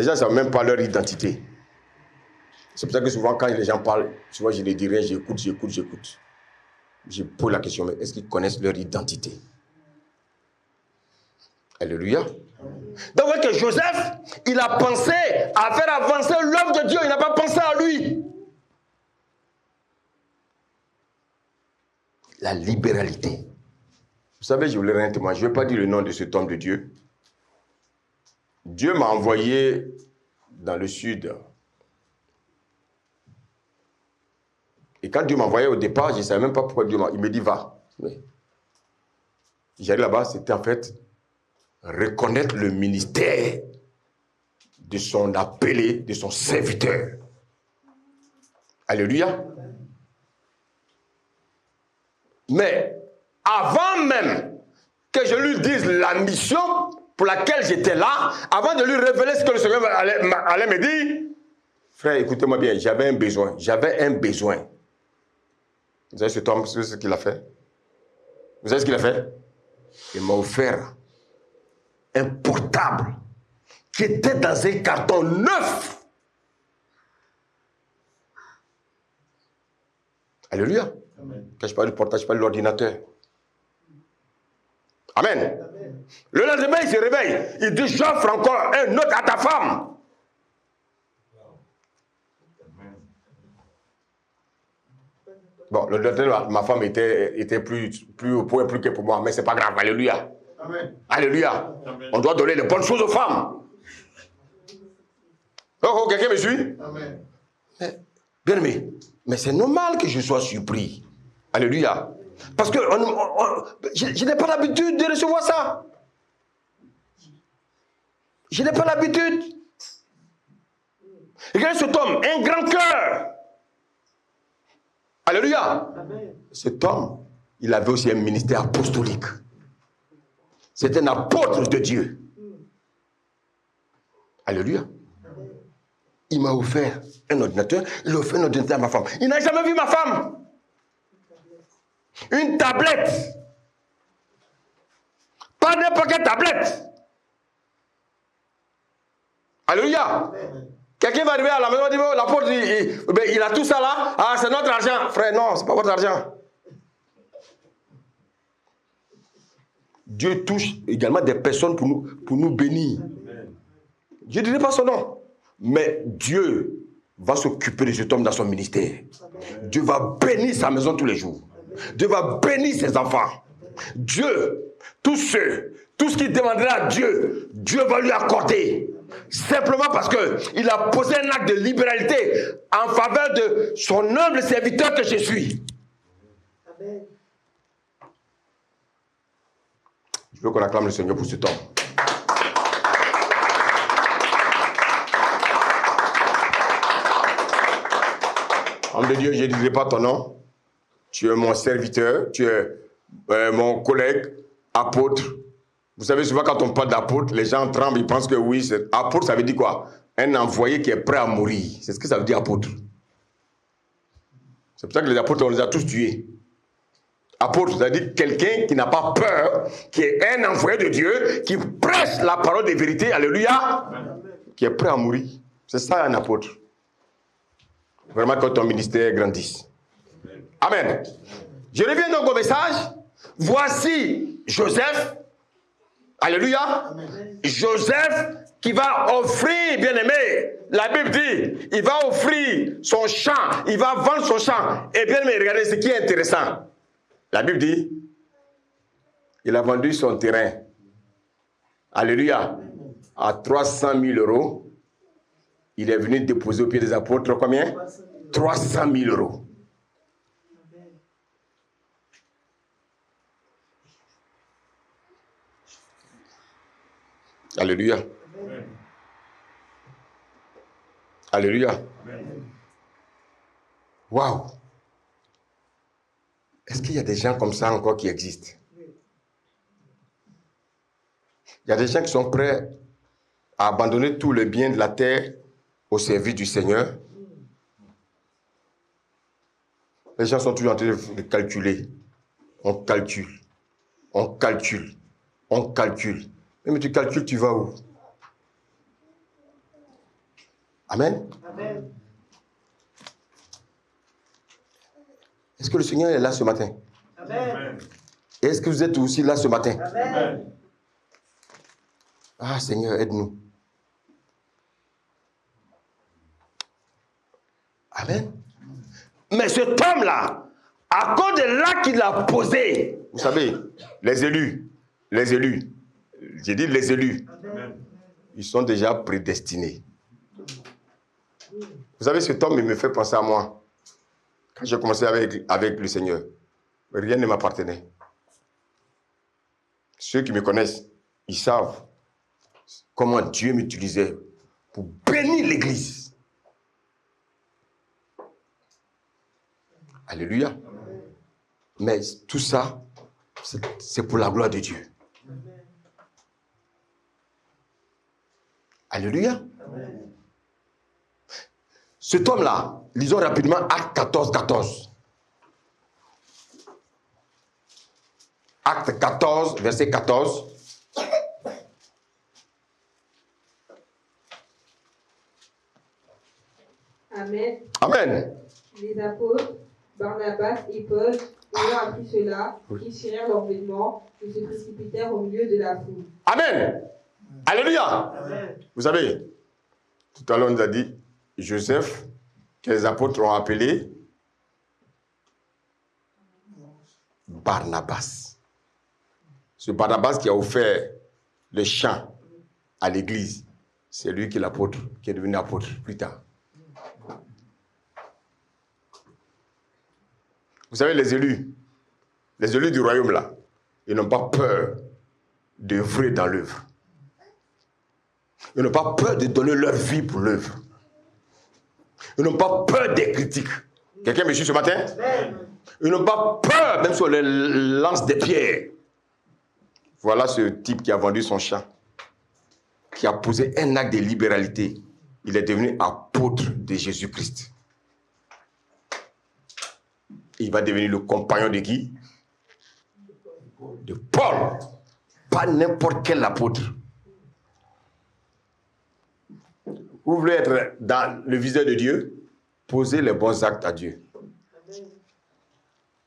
Les gens ne savent même pas leur identité. C'est pour ça que souvent, quand les gens parlent, souvent je ne dis rien, j'écoute. Je pose la question, mais est-ce qu'ils connaissent leur identité? Alléluia. Donc, vous voyez que Joseph, il a pensé à faire avancer l'œuvre de Dieu, il n'a pas pensé à lui. La libéralité. Vous savez, je voulais rien témoigner. Je ne vais pas dire le nom de cet homme de Dieu. Dieu m'a envoyé dans le sud. Et quand Dieu m'a envoyé au départ, je ne savais même pas pourquoi Dieu m'a... Il me dit, va. J'arrive là-bas, c'était en fait reconnaître le ministère de son appelé, de son serviteur. Alléluia. Mais avant même que je lui dise la mission pour laquelle j'étais là, avant de lui révéler ce que le Seigneur allait me dire, frère, écoutez-moi bien, j'avais un besoin. Vous savez cet homme, c'est ce qu'il a fait? Vous savez ce qu'il a fait? Il m'a offert un portable qui était dans un carton neuf. Alléluia. Amen. Quand je parle du portable, je parle de l'ordinateur. Amen. Amen. Le lendemain, il se réveille. Il dit, j'offre encore un autre à ta femme. Bon, l'ordinateur, ma femme était plus au point plus que pour moi, mais c'est pas grave. Alléluia. Amen. Alléluia. Amen. On doit donner les bonnes choses aux femmes. Oh, quelqu'un me suit? Amen. Bien aimé, mais c'est normal que je sois surpris. Alléluia. Parce que je n'ai pas l'habitude de recevoir ça. Je n'ai pas l'habitude. Regardez cet homme, un grand cœur. Alléluia. Amen. Cet homme, il avait aussi un ministère apostolique. C'est un apôtre de Dieu. Alléluia. Il m'a offert un ordinateur. Il a offert un ordinateur à ma femme. Il n'a jamais vu ma femme. Une tablette. Pas n'importe quelle tablette. Alléluia. Quelqu'un va arriver à la maison et dire, l'apôtre, il a tout ça là. Ah, c'est notre argent. Frère, non, c'est pas votre argent. Dieu touche également des personnes pour nous bénir. Je ne dirai pas son nom. Mais Dieu va s'occuper de cet homme dans son ministère. Dieu va bénir sa maison tous les jours. Dieu va bénir ses enfants. Dieu, tout ce qu'il demandera à Dieu, Dieu va lui accorder. Simplement parce qu'il a posé un acte de libéralité en faveur de son humble serviteur que je suis. Amen. Je veux qu'on acclame le Seigneur pour cet homme. Homme de Dieu, je ne dirai pas ton nom. Tu es mon serviteur, tu es mon collègue, apôtre. Vous savez, souvent quand on parle d'apôtre, les gens tremblent, ils pensent que oui, apôtre, ça veut dire quoi? Un envoyé qui est prêt à mourir. C'est ce que ça veut dire apôtre. C'est pour ça que les apôtres, on les a tous tués. Apôtre, ça veut dire quelqu'un qui n'a pas peur, qui est un envoyé de Dieu, qui prêche la parole de vérité, alléluia, qui est prêt à mourir. C'est ça un apôtre. Vraiment que ton ministère grandisse. Amen. Je reviens donc au message. Voici Joseph. Alléluia. Amen. Joseph qui va offrir, bien aimé, la Bible dit, il va offrir son champ, il va vendre son champ. Et bien aimé, regardez ce qui est intéressant. La Bible dit, il a vendu son terrain. Alléluia. À 300 000 euros. Il est venu déposer au pied des apôtres combien? 300 000 euros. Alléluia. Amen. Alléluia. Waouh. Est-ce qu'il y a des gens comme ça encore qui existent? Il y a des gens qui sont prêts à abandonner tout le bien de la terre au service du Seigneur. Les gens sont toujours en train de calculer. On calcule. On calcule. On calcule. Mais tu calcules, tu vas où? Amen. Amen. Est-ce que le Seigneur est là ce matin? Amen. Est-ce que vous êtes aussi là ce matin? Amen. Ah Seigneur, aide-nous. Amen. Mais cet homme-là, à cause de l'acte qu'il a posé, vous savez, les élus, j'ai dit les élus, ils sont déjà prédestinés. Vous savez, cet homme, il me fait penser à moi. Quand j'ai commencé avec le Seigneur, rien ne m'appartenait. Ceux qui me connaissent, ils savent comment Dieu m'utilisait pour bénir l'Église. Alléluia. Mais tout ça, c'est pour la gloire de Dieu. Alléluia. Cet homme-là, lisons rapidement Acte 14, 14. Acte 14, verset 14. Amen. Amen. Les apôtres, Barnabas et Paul, ayant appris cela, déchirèrent leurs vêtements et se précipitèrent au milieu de la foule. Amen. Alléluia. Amen. Vous savez, tout à l'heure on nous a dit, Joseph, que les apôtres ont appelé Barnabas. Ce Barnabas qui a offert le chant à l'église, c'est lui qui est l'apôtre, qui est devenu apôtre plus tard. Vous savez, les élus du royaume là, ils n'ont pas peur d'œuvrer dans l'œuvre. Ils n'ont pas peur de donner leur vie pour l'œuvre. Ils n'ont pas peur des critiques. Quelqu'un me suit ce matin? Ils n'ont pas peur, même si on les lance des pierres. Voilà ce type qui a vendu son champ, qui a posé un acte de libéralité. Il est devenu apôtre de Jésus-Christ. Il va devenir le compagnon de qui? De Paul. Pas n'importe quel apôtre. Vous voulez être dans le visage de Dieu? Posez les bons actes à Dieu.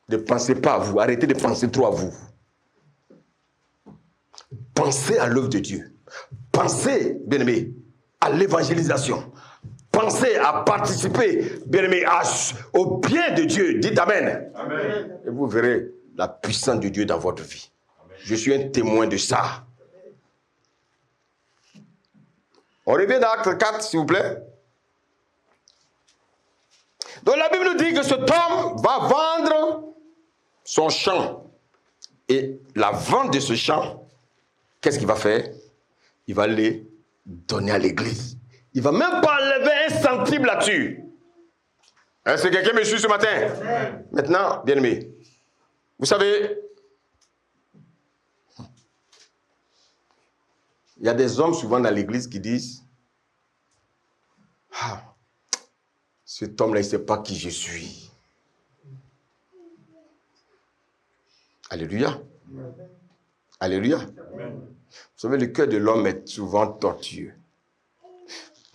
Ne pensez pas à vous. Arrêtez de penser trop à vous. Pensez à l'œuvre de Dieu. Pensez, bien-aimés, à l'évangélisation. Pensez à participer, bien-aimés, au bien de Dieu. Dites Amen. Amen. Et vous verrez la puissance de Dieu dans votre vie. Amen. Je suis un témoin de ça. On revient dans Acte 4, s'il vous plaît. Donc la Bible nous dit que cet homme va vendre son champ. Et la vente de ce champ, qu'est-ce qu'il va faire? Il va les donner à l'église. Il ne va même pas enlever un centime là-dessus. Est-ce que quelqu'un me suit ce matin? Amen. Maintenant, bien-aimé, vous savez, il y a des hommes souvent dans l'église qui disent, ah, cet homme-là, il ne sait pas qui je suis. Alléluia. Alléluia. Amen. Vous savez, le cœur de l'homme est souvent tortueux.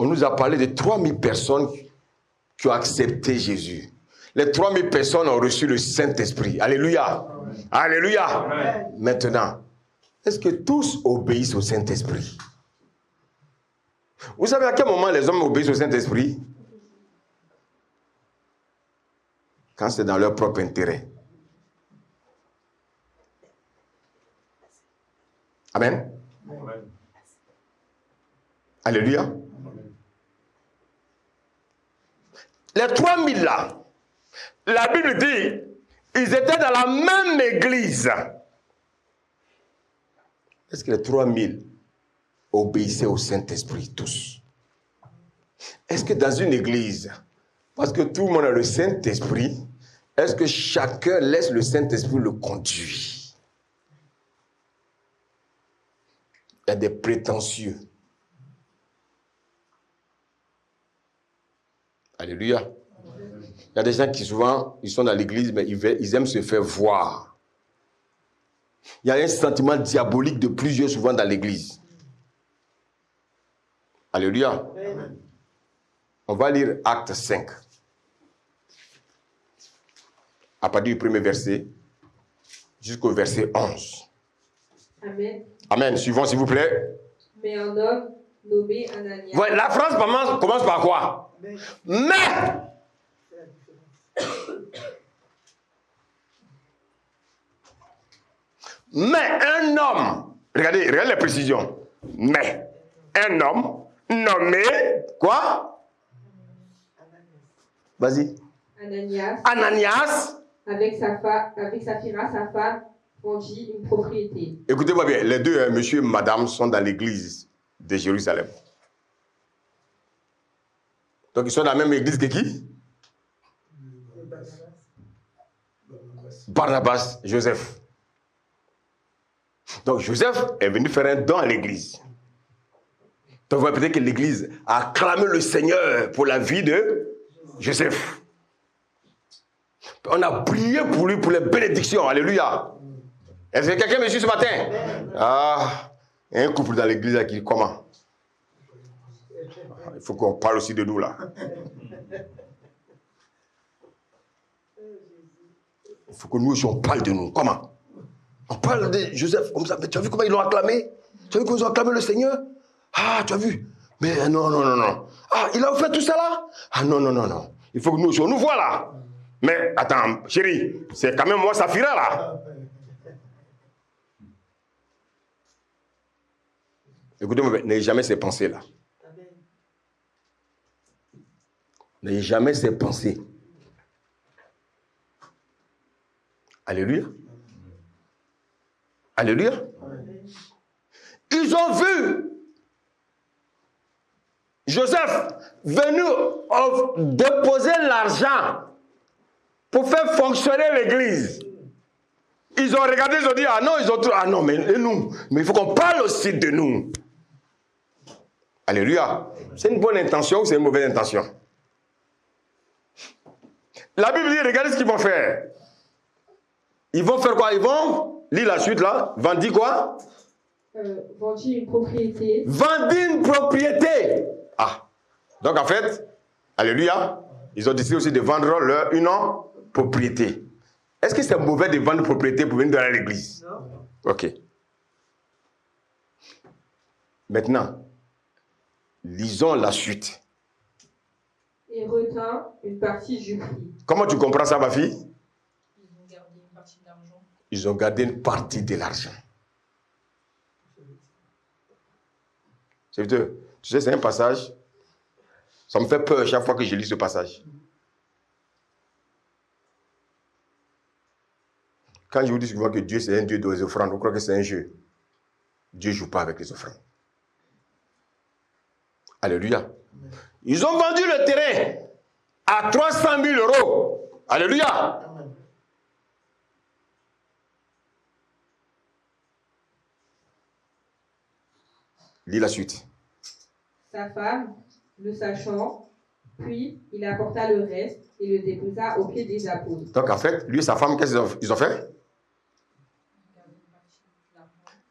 On nous a parlé de 3000 personnes qui ont accepté Jésus. Les 3000 personnes ont reçu le Saint-Esprit. Alléluia. Alléluia. Amen. Maintenant, est-ce que tous obéissent au Saint-Esprit? Vous savez à quel moment les hommes obéissent au Saint-Esprit? Quand c'est dans leur propre intérêt. Amen. Amen. Alléluia. Les 3000 là, la Bible dit, ils étaient dans la même église. Est-ce que les 3000 obéissaient au Saint-Esprit tous? Est-ce que dans une église, parce que tout le monde a le Saint-Esprit, est-ce que chacun laisse le Saint-Esprit le conduire? Il y a des prétentieux. Alléluia. Il y a des gens qui souvent, ils sont dans l'église, mais ils aiment se faire voir. Il y a un sentiment diabolique de plusieurs souvent dans l'église. Alléluia. Amen. On va lire Acte 5. À partir du premier verset jusqu'au verset 11. Amen. Amen. Suivant, s'il vous plaît. Mais un homme nommé Ananias. Ouais, la phrase commence par quoi? Mais un homme, regardez les précisions. Mais un homme nommé quoi? Vas-y. Ananias. Avec Saphira, sa femme, vendit une propriété. Écoutez-moi bien, les deux, monsieur et madame, sont dans l'église de Jérusalem. Donc ils sont dans la même église que qui? Barnabas, Joseph. Donc Joseph est venu faire un don à l'église. Donc vous voyez peut-être que l'église a acclamé le Seigneur pour la vie de Joseph. On a prié pour lui, pour les bénédictions. Alléluia. Est-ce que quelqu'un me suit ce matin? Ah, il y a un couple dans l'église qui comment? Il faut qu'on parle aussi de nous là. Il faut que nous aussi on parle de nous. Comment? On parle de Joseph comme ça. Mais tu as vu comment ils l'ont acclamé? Tu as vu comment ils ont acclamé le Seigneur? Ah, tu as vu? Mais non. Ah, il a fait tout ça là? Ah non. Il faut que nous aussi on nous voit là. Mais attends, chérie, c'est quand même moi Saphira là. Écoutez-moi, n'ayez jamais ces pensées là. N'ayez jamais ces pensées. Alléluia. Alléluia. Ils ont vu Joseph venu déposer l'argent pour faire fonctionner l'église. Ils ont regardé, ils ont dit, mais nous, mais il faut qu'on parle aussi de nous. Alléluia. C'est une bonne intention ou c'est une mauvaise intention? La Bible dit, regardez ce qu'ils vont faire. Ils vont faire quoi? Ils vont, lis la suite là, vendit quoi? Vendit une propriété. Vendit une propriété. Ah, donc en fait, alléluia, ils ont décidé aussi de vendre une propriété. Est-ce que c'est mauvais de vendre une propriété pour venir dans l'église? Non. Ok. Maintenant, lisons la suite. Et retint une partie du prix. Comment tu comprends ça, ma fille? Ils ont gardé une partie de l'argent. Ils ont gardé une partie de l'argent. Tu sais, c'est un passage. Ça me fait peur chaque fois que je lis ce passage. Quand je vous dis souvent que Dieu c'est un Dieu des offrandes, vous croyez que c'est un jeu. Dieu ne joue pas avec les offrandes. Alléluia. Ils ont vendu le terrain à 300 000 euros. Alléluia. Lis la suite. Sa femme, le sachant, puis il apporta le reste et le déposa aux pieds des apôtres. Donc en fait, lui et sa femme, qu'est-ce qu'ils ont fait?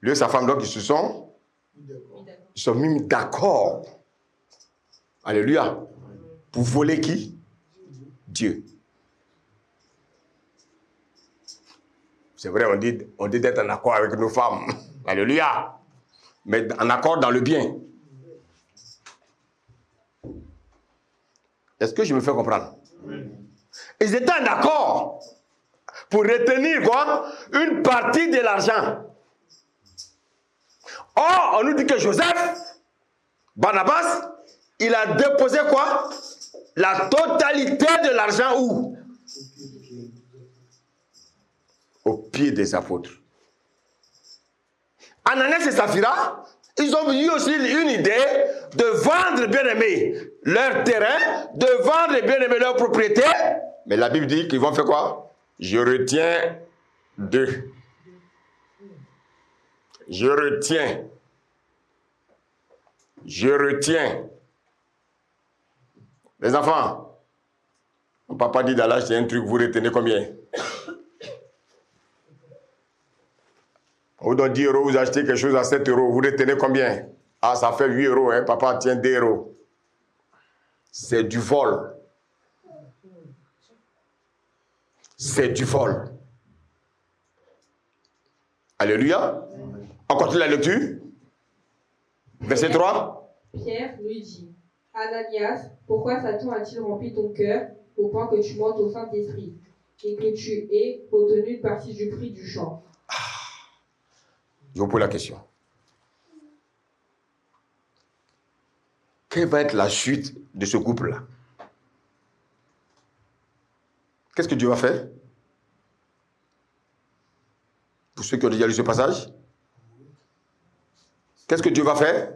Lui et sa femme, donc ils se sont mis d'accord. Alléluia. Pour voler qui? Dieu. C'est vrai, on dit d'être en accord avec nos femmes. Alléluia. Mais en accord dans le bien. Est-ce que je me fais comprendre? Oui. Ils étaient en accord pour retenir quoi? Une partie de l'argent. Or, on nous dit que Joseph, Barnabas, il a déposé quoi? La totalité de l'argent où? Au pied des apôtres. Ananias et Saphira, ils ont eu aussi une idée de vendre, bien aimé, leur terrain, de vendre, bien aimé, leur propriété. Mais la Bible dit qu'ils vont faire quoi? Je retiens deux. Je retiens. Les enfants, mon papa dit d'aller acheter un truc, vous retenez combien? On vous donne 10 euros, vous achetez quelque chose à 7 euros, vous retenez combien? Ah, ça fait 8 euros, hein? Papa tient 2 euros. c'est du vol. C'est du vol. Alléluia. On continue la lecture. Verset 3. Pierre lui dit, Ananias, pourquoi Satan a-t-il rempli ton cœur au point que tu mentes au Saint-Esprit et que tu aies obtenu une partie du prix du champ? Je vous pose la question. Quelle va être la suite de ce couple-là? Qu'est-ce que Dieu va faire? Pour ceux qui ont déjà lu ce passage, qu'est-ce que Dieu va faire?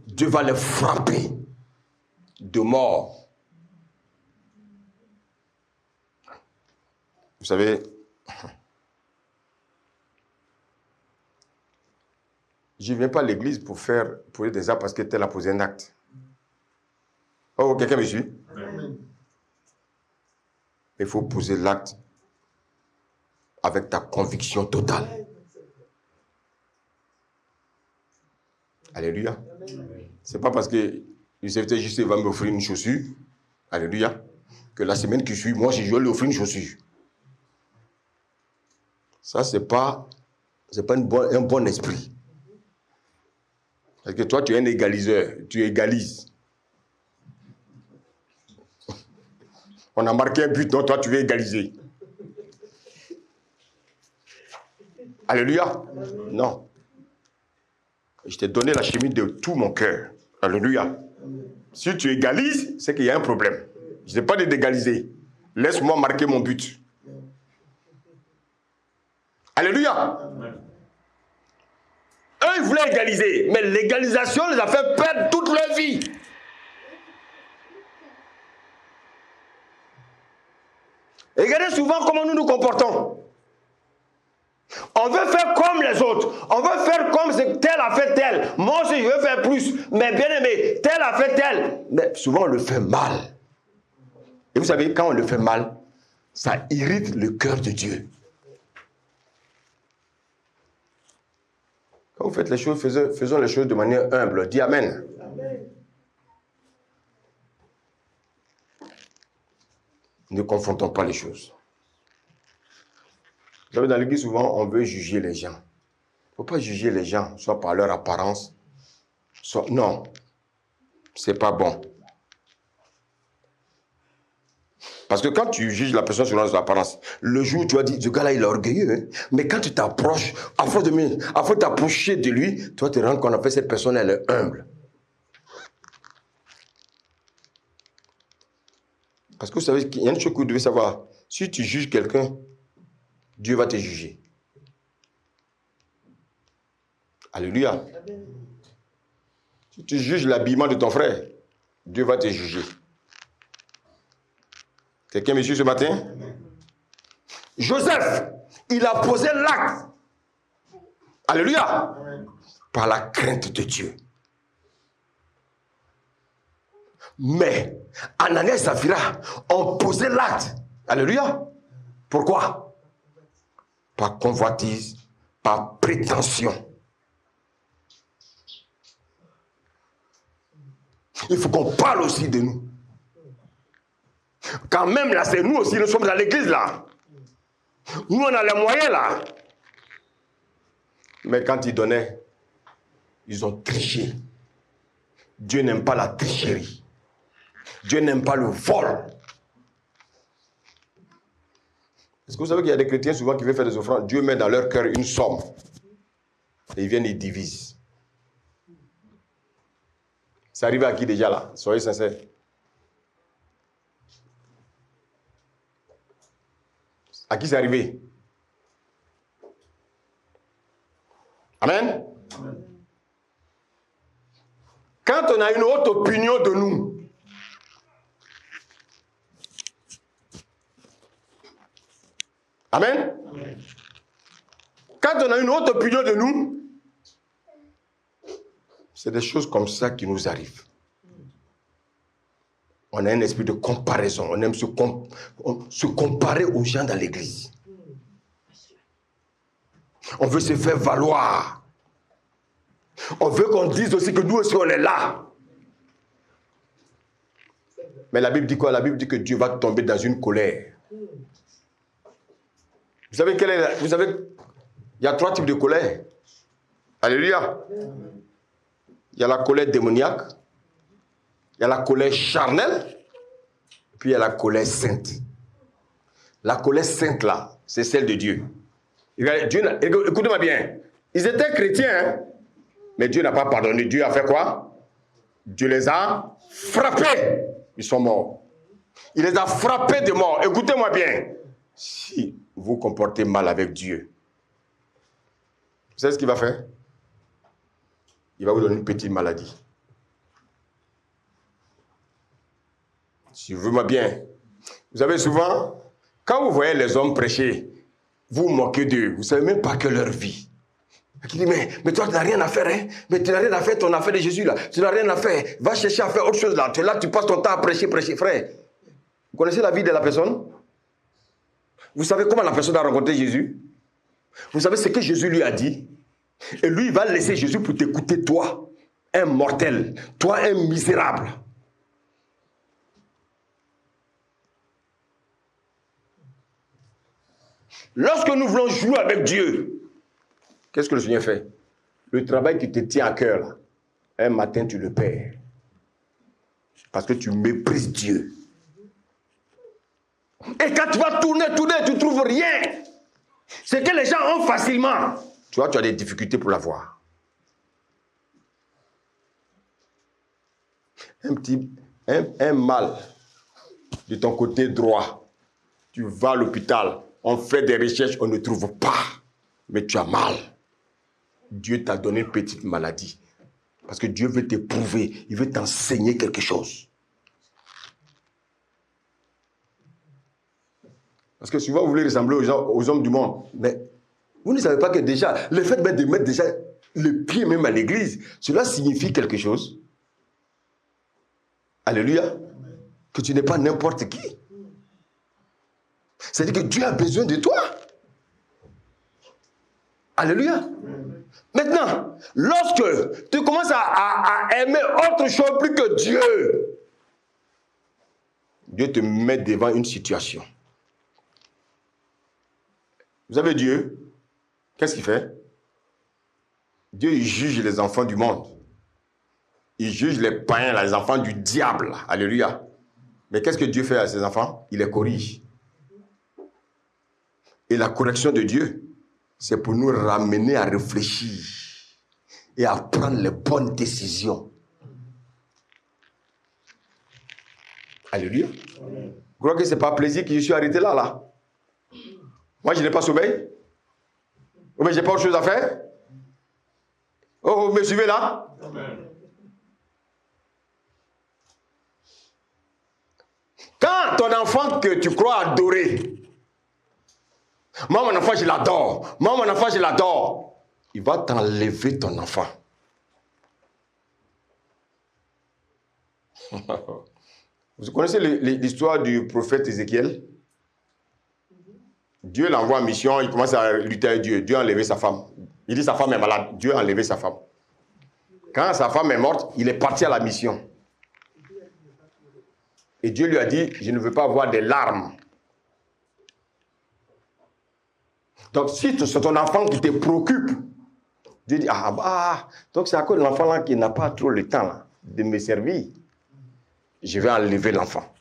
Dieu va les frapper de mort. Vous savez, je ne viens pas à l'église pour poser des actes parce que tel a posé un acte. Oh, quelqu'un me suit? Il faut poser l'acte avec ta conviction totale. Alléluia. C'est pas parce que le serviteur juste va m'offrir une chaussure, alléluia, que la semaine qui suit, moi, je vais lui offrir une chaussure. Ça, c'est pas un bon esprit. Parce que toi, tu es un égaliseur, tu égalises. On a marqué un but, donc toi, tu veux égaliser. Alléluia. Non. Je t'ai donné la chimie de tout mon cœur. Alléluia. Si tu égalises, c'est qu'il y a un problème. Je n'ai pas dit d'égaliser. Laisse-moi marquer mon but. Alléluia. Eux, ils voulaient égaliser, mais l'égalisation les a fait perdre toute leur vie. Et regardez souvent comment nous nous comportons. On veut faire comme les autres. On veut faire comme tel a fait tel. Moi aussi, je veux faire plus. Mais bien aimé, tel a fait tel. Mais souvent, on le fait mal. Et vous savez, quand on le fait mal, ça irrite le cœur de Dieu. Quand vous faites les choses, faisons les choses de manière humble. Dis Amen. Amen. Ne confrontons pas les choses. Vous savez, dans l'église, souvent, on veut juger les gens. Il ne faut pas juger les gens, soit par leur apparence, soit... Non, ce n'est pas bon. Parce que quand tu juges la personne selon son apparence, le jour où tu vas dire, ce gars-là, il est orgueilleux. Hein? Mais quand tu t'approches, à force de t'approcher de lui, toi, tu te rends compte qu'en fait, cette personne, elle est humble. Parce que vous savez, il y a une chose que vous devez savoir. Si tu juges quelqu'un, Dieu va te juger. Alléluia. Si tu juges l'habillement de ton frère, Dieu va te juger. Quelqu'un me suit ce matin? Joseph, il a posé l'acte. Alléluia. Par la crainte de Dieu. Mais Ananias et Saphira ont posé l'acte. Alléluia. Pourquoi? Par convoitise, par prétention. Il faut qu'on parle aussi de nous. Quand même là, c'est nous aussi, nous sommes à l'église là. Nous, on a les moyens là. Mais quand ils donnaient, ils ont triché. Dieu n'aime pas la tricherie. Dieu n'aime pas le vol. Est-ce que vous savez qu'il y a des chrétiens souvent qui veulent faire des offrandes? Dieu met dans leur cœur une somme. Et ils viennent, ils divisent. C'est arrivé à qui déjà là? Soyez sincères. À qui c'est arrivé? Amen. Amen. Quand on a une autre opinion de nous, Amen. Amen. Quand on a une autre opinion de nous, c'est des choses comme ça qui nous arrivent. On a un esprit de comparaison. On aime se comparer aux gens dans l'église. On veut se faire valoir. On veut qu'on dise aussi que nous aussi on est là. Mais la Bible dit quoi? La Bible dit que Dieu va tomber dans une colère. Vous savez il y a 3 types de colère. Alléluia. Il y a la colère démoniaque, il y a la colère charnelle, puis il y a la colère sainte. La colère sainte là, c'est celle de Dieu. Écoutez-moi bien. Ils étaient chrétiens, hein, mais Dieu n'a pas pardonné. Dieu a fait quoi? Dieu les a frappés. Ils sont morts. Il les a frappés de mort. Écoutez-moi bien. Si vous comportez mal avec Dieu, vous savez ce qu'il va faire? Il va vous donner une petite maladie. Suivez-moi bien. Vous savez souvent, quand vous voyez les hommes prêcher, vous vous moquez d'eux. Vous ne savez même pas que leur vie. Qui dit, mais toi, tu n'as rien à faire, hein? Mais tu n'as rien à faire, ton affaire de Jésus, là. Tu n'as rien à faire. Va chercher à faire autre chose, là. Là, tu passes ton temps à prêcher, frère. Vous connaissez la vie de la personne? Vous savez comment la personne a rencontré Jésus? Vous savez ce que Jésus lui a dit? Et lui, il va laisser Jésus pour t'écouter, toi, un mortel, toi, un misérable. Lorsque nous voulons jouer avec Dieu, qu'est-ce que le Seigneur fait? Le travail qui te tient à cœur, là, un matin, tu le perds. Parce que tu méprises Dieu. Et quand tu vas tourner, tu ne trouves rien. C'est que les gens ont facilement. Tu vois, tu as des difficultés pour l'avoir. Un mal de ton côté droit. Tu vas à l'hôpital, on fait des recherches, on ne trouve pas. Mais tu as mal. Dieu t'a donné une petite maladie. Parce que Dieu veut t'éprouver, il veut t'enseigner quelque chose. Parce que souvent, vous voulez ressembler aux hommes du monde. Mais vous ne savez pas que déjà, le fait de mettre déjà le pied même à l'église, cela signifie quelque chose. Alléluia. Que tu n'es pas n'importe qui. C'est-à-dire que Dieu a besoin de toi. Alléluia. Maintenant, lorsque tu commences à aimer autre chose plus que Dieu, Dieu te met devant une situation. Vous savez, Dieu, qu'est-ce qu'il fait? Dieu, il juge les enfants du monde. Il juge les païens, les enfants du diable. Alléluia. Mais qu'est-ce que Dieu fait à ses enfants? Il les corrige. Et la correction de Dieu, c'est pour nous ramener à réfléchir et à prendre les bonnes décisions. Alléluia. Vous croyez que ce n'est pas plaisir que je suis arrêté là? Moi, je n'ai pas sommeil. Mais je n'ai pas autre chose à faire. Oh, vous me suivez là? Amen. Quand ton enfant que tu crois adorer, moi, mon enfant, je l'adore. Moi, mon enfant, je l'adore. Il va t'enlever ton enfant. Vous connaissez l'histoire du prophète Ézéchiel? Dieu l'envoie en mission, il commence à lutter avec Dieu. Dieu a enlevé sa femme. Il dit sa femme est malade. Dieu a enlevé sa femme. Quand sa femme est morte, il est parti à la mission. Et Dieu lui a dit, je ne veux pas avoir des larmes. Donc si c'est ton enfant qui te préoccupe, Dieu dit, donc c'est à cause de l'enfant là qui n'a pas trop le temps là, de me servir. Je vais enlever l'enfant.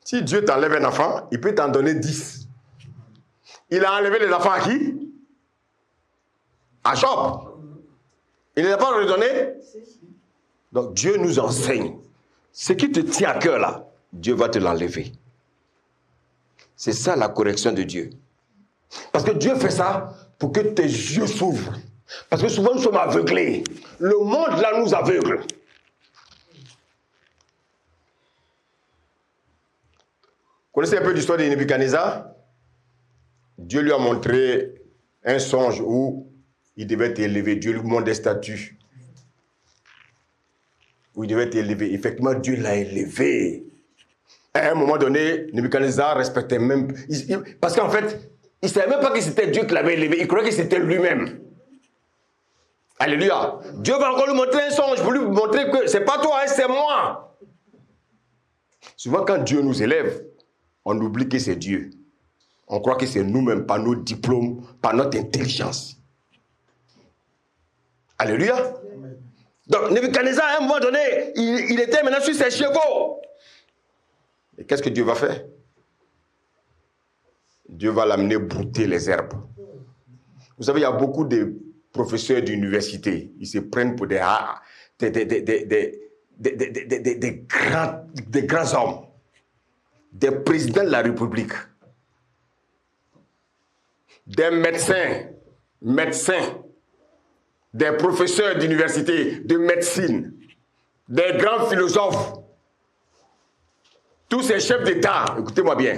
Si Dieu t'enlève un enfant, il peut t'en donner 10. Il a enlevé les enfants à qui? À Job. Il ne les a pas redonnés. Donc Dieu nous enseigne. Ce qui te tient à cœur là, Dieu va te l'enlever. C'est ça la correction de Dieu. Parce que Dieu fait ça pour que tes yeux s'ouvrent. Parce que souvent nous sommes aveuglés. Le monde là nous aveugle. Vous connaissez un peu l'histoire de Nebuchadnezzar? Dieu lui a montré un songe où il devait être élevé. Dieu lui montre des statues où il devait être élevé. Effectivement, Dieu l'a élevé. À un moment donné, Nebuchadnezzar respectait même... parce qu'en fait, il ne savait même pas que c'était Dieu qui l'avait élevé. Il croyait que c'était lui-même. Alléluia. Dieu va encore lui montrer un songe pour lui montrer que c'est pas toi, hein, c'est moi. Souvent, quand Dieu nous élève, on oublie que c'est Dieu. On croit que c'est nous-mêmes, par nos diplômes, par notre intelligence. Alléluia. Donc, Nebuchadnezzar, à un moment donné, il était maintenant sur ses chevaux. Et qu'est-ce que Dieu va faire? Dieu va l'amener brouter les herbes. Vous savez, il y a beaucoup de professeurs d'université. Ils se prennent pour des grands hommes. Des présidents de la République. Des médecins. Des professeurs d'université, de médecine. Des grands philosophes. Tous ces chefs d'État, écoutez-moi bien,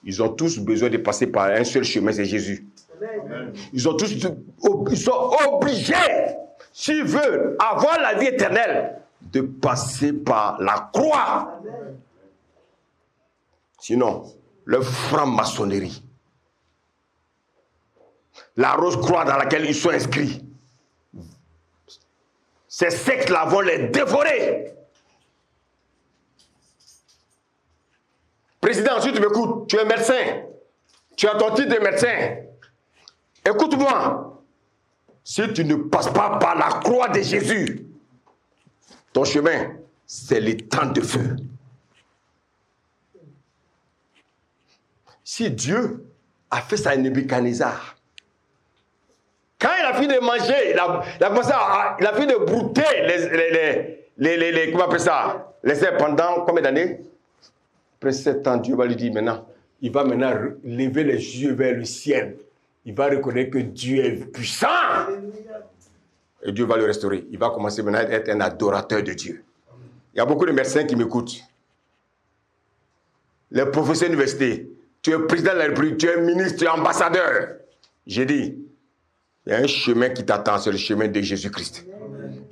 ils ont tous besoin de passer par un seul chemin, c'est Jésus. Ils sont obligés, s'ils veulent avoir la vie éternelle, de passer par la croix. Sinon, leur franc-maçonnerie, la rose croix dans laquelle ils sont inscrits, ces sectes-là vont les dévorer. Président, si tu m'écoutes, tu es médecin. Tu as ton titre de médecin. Écoute-moi. Si tu ne passes pas par la croix de Jésus, ton chemin, c'est les temps de feu. Si Dieu a fait ça à Nebuchadnezzar, quand il a fini de manger, il a fini de brouter les comment on appelle ça, les herbes pendant combien d'années? Après 7 ans, Dieu va lui dire maintenant, il va maintenant lever les yeux vers le ciel. Il va reconnaître que Dieu est puissant. Et Dieu va le restaurer. Il va commencer maintenant à être un adorateur de Dieu. Il y a beaucoup de médecins qui m'écoutent. Les professeurs d'université, tu es président de la République, tu es ministre, tu es ambassadeur. J'ai dit, il y a un chemin qui t'attend, c'est le chemin de Jésus-Christ.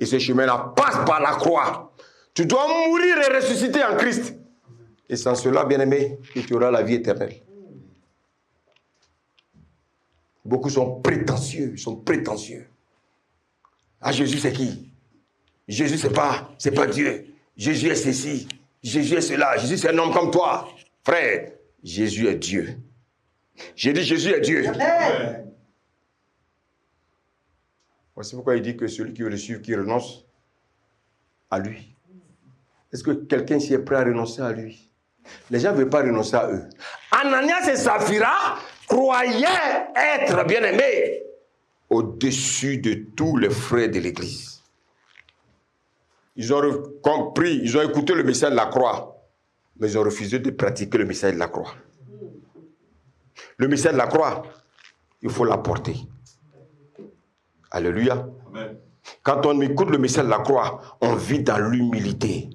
Et ce chemin-là passe par la croix. Tu dois mourir et ressusciter en Christ. Et sans cela, bien-aimé, que tu auras la vie éternelle. Beaucoup sont prétentieux, ils sont prétentieux. Ah, Jésus, c'est qui? Jésus, c'est pas Dieu. Jésus est ceci, Jésus est cela, Jésus, c'est un homme comme toi. Frère, Jésus est Dieu. J'ai dit, Jésus est Dieu. Amen. Voici pourquoi il dit que celui qui veut le suivre, qui renonce à lui. Est-ce que quelqu'un ici est prêt à renoncer à lui? Les gens ne veulent pas renoncer à eux. Ananias et Saphira croyaient être bien-aimés au-dessus de tous les frères de l'Église. Ils ont compris, ils ont écouté le message de la croix, mais ils ont refusé de pratiquer le message de la croix. Le message de la croix, il faut l'apporter. Alléluia. Amen. Quand on écoute le message de la croix, on vit dans l'humilité.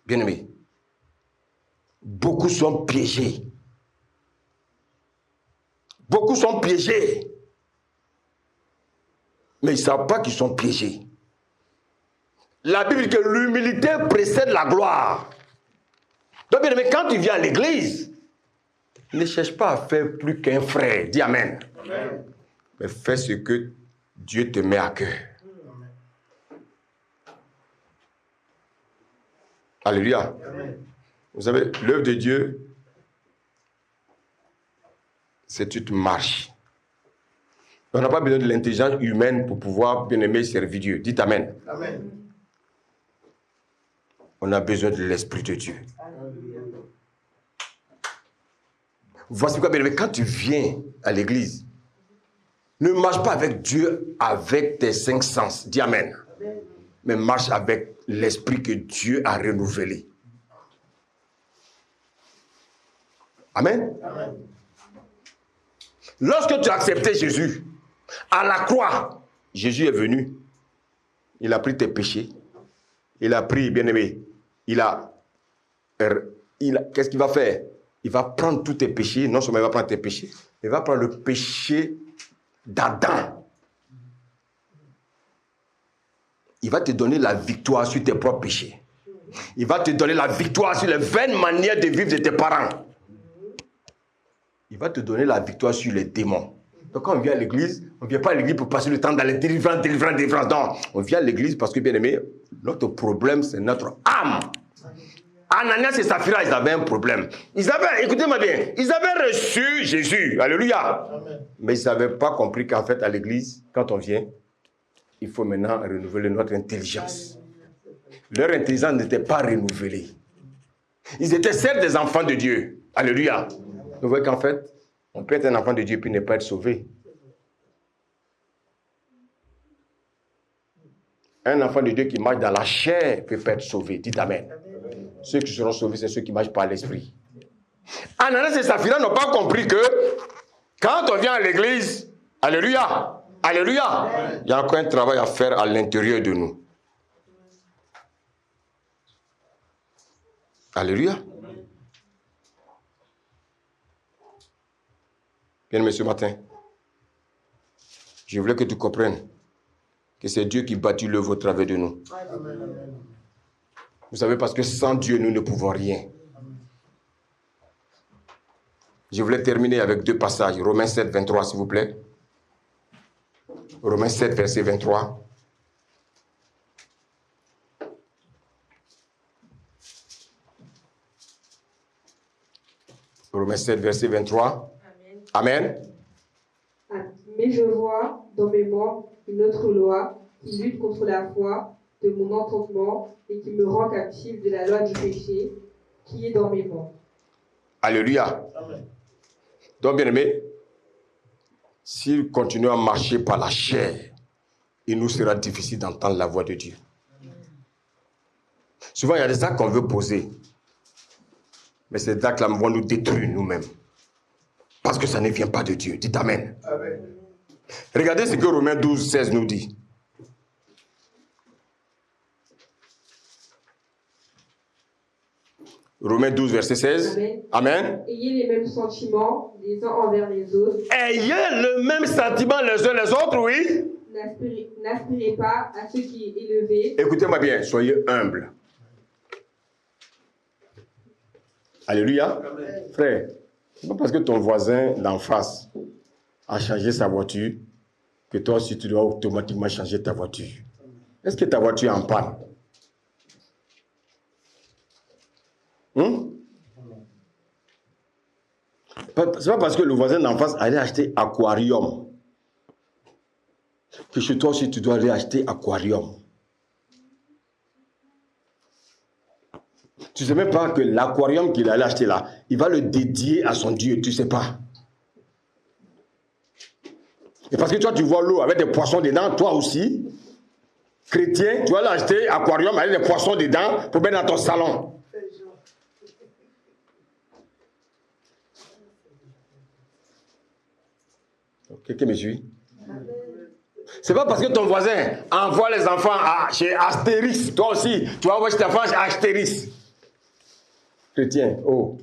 Bien-aimés, beaucoup sont piégés. Beaucoup sont piégés. Mais ils ne savent pas qu'ils sont piégés. La Bible dit que l'humilité précède la gloire. Donc, bien-aimés, quand tu viens à l'église, ne cherche pas à faire plus qu'un frère. Dis Amen. Amen. Mais fais ce que Dieu te met à cœur. Alléluia. Amen. Vous savez, l'œuvre de Dieu, c'est une marche. On n'a pas besoin de l'intelligence humaine pour pouvoir bien aimer servir Dieu. Dites Amen. Amen. On a besoin de l'Esprit de Dieu. Amen. Voici pourquoi, bien aimé, quand tu viens à l'église, ne marche pas avec Dieu avec tes 5 sens. Dis Amen. Amen. Mais marche avec l'esprit que Dieu a renouvelé. Amen. Amen. Lorsque tu as accepté Jésus, à la croix, Jésus est venu. Il a pris tes péchés. Il a pris, bien-aimé, qu'est-ce qu'il va faire? Il va prendre tous tes péchés. Non seulement il va prendre tes péchés, il va prendre le péché d'Adam. Il va te donner la victoire sur tes propres péchés. Il va te donner la victoire sur les vaines manières de vivre de tes parents. Il va te donner la victoire sur les démons. Donc quand on vient à l'église, on ne vient pas à l'église pour passer le temps dans les délivrances. Non, on vient à l'église parce que, bien aimé, notre problème, c'est notre âme. Ananias et Saphira, ils avaient un problème. Écoutez-moi bien, ils avaient reçu Jésus. Alléluia. Amen. Mais ils n'avaient pas compris qu'en fait, à l'église, quand on vient, il faut maintenant renouveler notre intelligence. Leur intelligence n'était pas renouvelée. Ils étaient certes des enfants de Dieu. Alléluia. Vous voyez qu'en fait, on peut être un enfant de Dieu puis ne pas être sauvé. Un enfant de Dieu qui marche dans la chair ne peut pas être sauvé. Dites Amen. Ceux qui seront sauvés, c'est ceux qui marchent par l'esprit. Ananias et Saphira n'ont pas compris que quand on vient à l'église, alléluia, alléluia, il y a encore un travail à faire à l'intérieur de nous. Alléluia. Bien-aimé, ce matin, je voulais que tu comprennes que c'est Dieu qui bâtit l'œuvre au travers de nous. Vous savez, parce que sans Dieu, nous ne pouvons rien. Je voulais terminer avec 2 passages. Romains 7, 23, s'il vous plaît. Romains 7, verset 23. Romains 7, verset 23. Amen. Amen. Mais je vois dans mes membres une autre loi qui lutte contre la foi de mon entendement et qui me rend captif de la loi du péché qui est dans mes membres. Alléluia. Amen. Donc, bien aimé, s'il continue à marcher par la chair, il nous sera difficile d'entendre la voix de Dieu. Souvent, il y a des actes qu'on veut poser, mais ces actes-là vont nous détruire nous-mêmes. Parce que ça ne vient pas de Dieu. Dites Amen. Amen. Regardez ce que Romains 12, 16 nous dit. Romains 12, verset 16. Amen. Amen. Ayez les mêmes sentiments les uns envers les autres. Ayez le même sentiment les uns les autres, oui. N'aspirez pas à ce qui est élevé. Écoutez-moi bien, soyez humbles. Alléluia. Amen. Frère, c'est pas parce que ton voisin d'en face a changé sa voiture que toi aussi tu dois automatiquement changer ta voiture. Est-ce que ta voiture est en panne? C'est pas parce que le voisin d'en face allait acheter aquarium que chez toi aussi tu dois aller acheter aquarium. Tu ne sais même pas que l'aquarium qu'il allait acheter là, il va le dédier à son Dieu, tu ne sais pas. Et parce que toi tu vois l'eau avec des poissons dedans, toi aussi, chrétien, tu vas l'acheter aquarium avec des poissons dedans pour mettre dans ton salon. Quelqu'un me suit? C'est pas parce que ton voisin envoie les enfants chez Astérix, toi aussi, tu vas envoyer tes enfants chez Astérix. Chrétien, oh.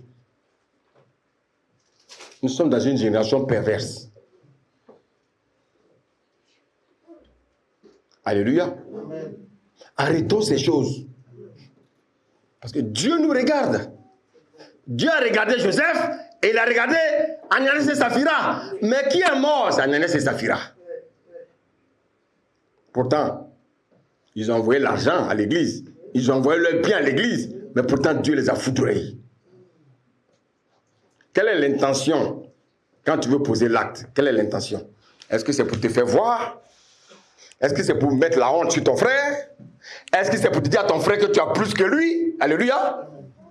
Nous sommes dans une génération perverse. Alléluia. Amen. Arrêtons ces choses. Parce que Dieu nous regarde. Dieu a regardé Joseph et il a regardé Ananias et Saphira. Mais qui est mort? C'est Ananias et Saphira. Pourtant, ils ont envoyé l'argent à l'église. Ils ont envoyé leur bien à l'église. Mais pourtant, Dieu les a foudroyés. Quelle est l'intention quand tu veux poser l'acte? Quelle est l'intention? Est-ce que c'est pour te faire voir? Est-ce que c'est pour mettre la honte sur ton frère? Est-ce que c'est pour te dire à ton frère que tu as plus que lui? Alléluia.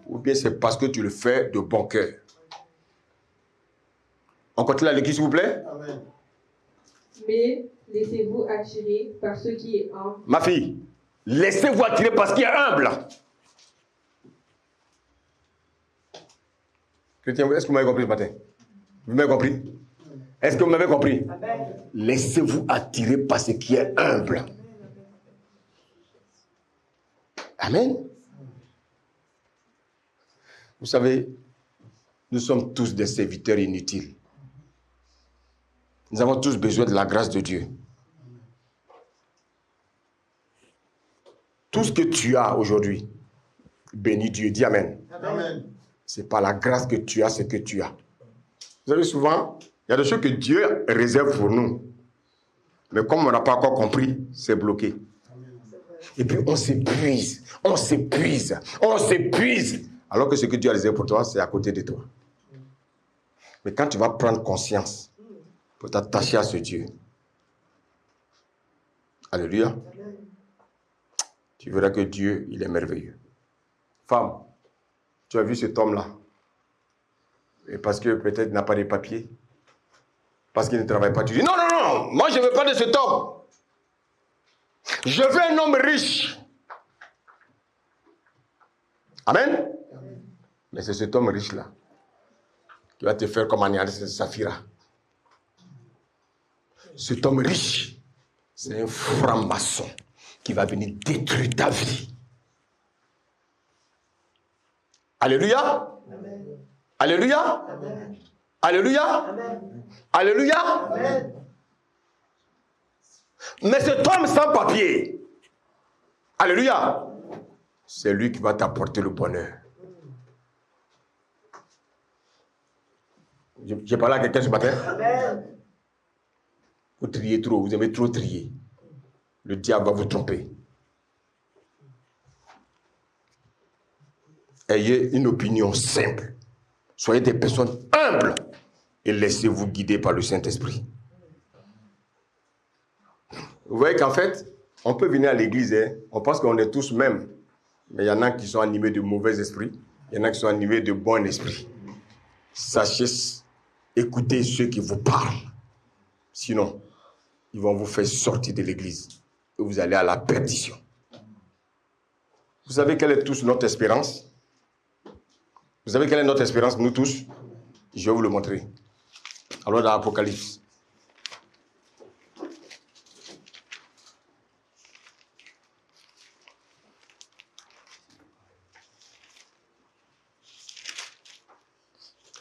Ou bien c'est parce que tu le fais de bon cœur? On continue la lecture, s'il vous plaît. Amen. Mais laissez-vous attirer par ce qui est humble. Ma fille, laissez-vous attirer par ce qui est humble. Chrétien, est-ce que vous m'avez compris ce matin? Vous m'avez compris? Est-ce que vous m'avez compris? Amen. Laissez-vous attirer par ce qui est humble. Amen. Vous savez, nous sommes tous des serviteurs inutiles. Nous avons tous besoin de la grâce de Dieu. Tout ce que tu as aujourd'hui, bénis Dieu, dis Amen. Amen. C'est par la grâce que tu as ce que tu as. Vous savez, souvent, Il y a des choses que Dieu réserve pour nous. Mais comme on n'a pas encore compris, c'est bloqué. Et puis on s'épuise. Alors que ce que Dieu a réservé pour toi, c'est à côté de toi. Mais quand tu vas prendre conscience pour t'attacher à ce Dieu, alléluia, tu verras que Dieu, il est merveilleux. Femme, tu as vu cet homme-là. Et parce que peut-être il n'a pas de papiers, parce qu'il ne travaille pas, tu dis non, moi je ne veux pas de cet homme. Je veux un homme riche. Amen. Mais c'est cet homme riche-là qui va te faire comme Ananias et Saphira. Cet homme riche, c'est un franc-maçon qui va venir détruire ta vie. Alléluia. Amen. Alléluia. Amen. Alléluia. Amen. Alléluia. Amen. Mais cet homme sans papier, alléluia, c'est lui qui va t'apporter le bonheur. J'ai parlé à quelqu'un ce matin. Amen. Vous triez trop, vous aimez trop trier. Le diable va vous tromper. Ayez une opinion simple. Soyez des personnes humbles et laissez-vous guider par le Saint-Esprit. Vous voyez qu'en fait, on peut venir à l'église, on pense qu'on est tous mêmes. Mais il y en a qui sont animés de mauvais esprits, il y en a qui sont animés de bon esprit. Sachez écouter ceux qui vous parlent. Sinon, ils vont vous faire sortir de l'église et vous allez à la perdition. Vous savez quelle est tous notre espérance? Vous savez quelle est notre espérance, nous tous? Je vais vous le montrer. Alors dans l'Apocalypse.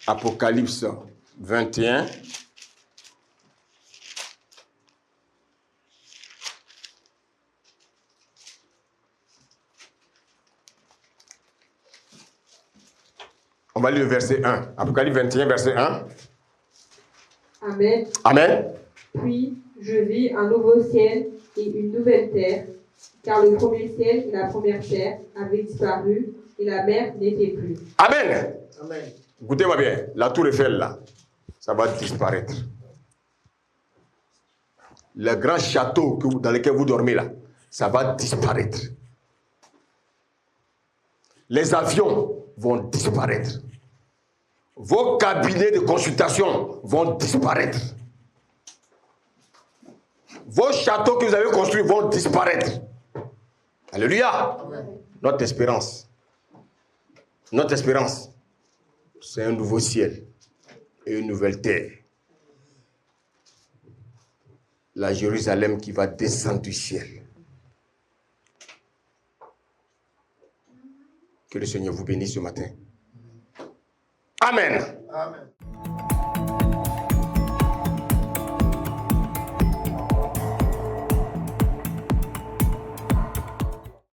Apocalypse 21. On va lire le verset 1. Apocalypse 21, verset 1. Amen. Amen. Puis je vis un nouveau ciel et une nouvelle terre, car le premier ciel et la première terre avaient disparu et la mer n'était plus. Amen. Amen. Écoutez-moi bien, la tour Eiffel là, ça va disparaître. Le grand château dans lequel vous dormez là, ça va disparaître. Les avions vont disparaître. Vos cabinets de consultation vont disparaître. Vos châteaux que vous avez construits vont disparaître. Alléluia. Notre espérance, c'est un nouveau ciel et une nouvelle terre. La Jérusalem qui va descendre du ciel. Que le Seigneur vous bénisse ce matin. Amen. Amen.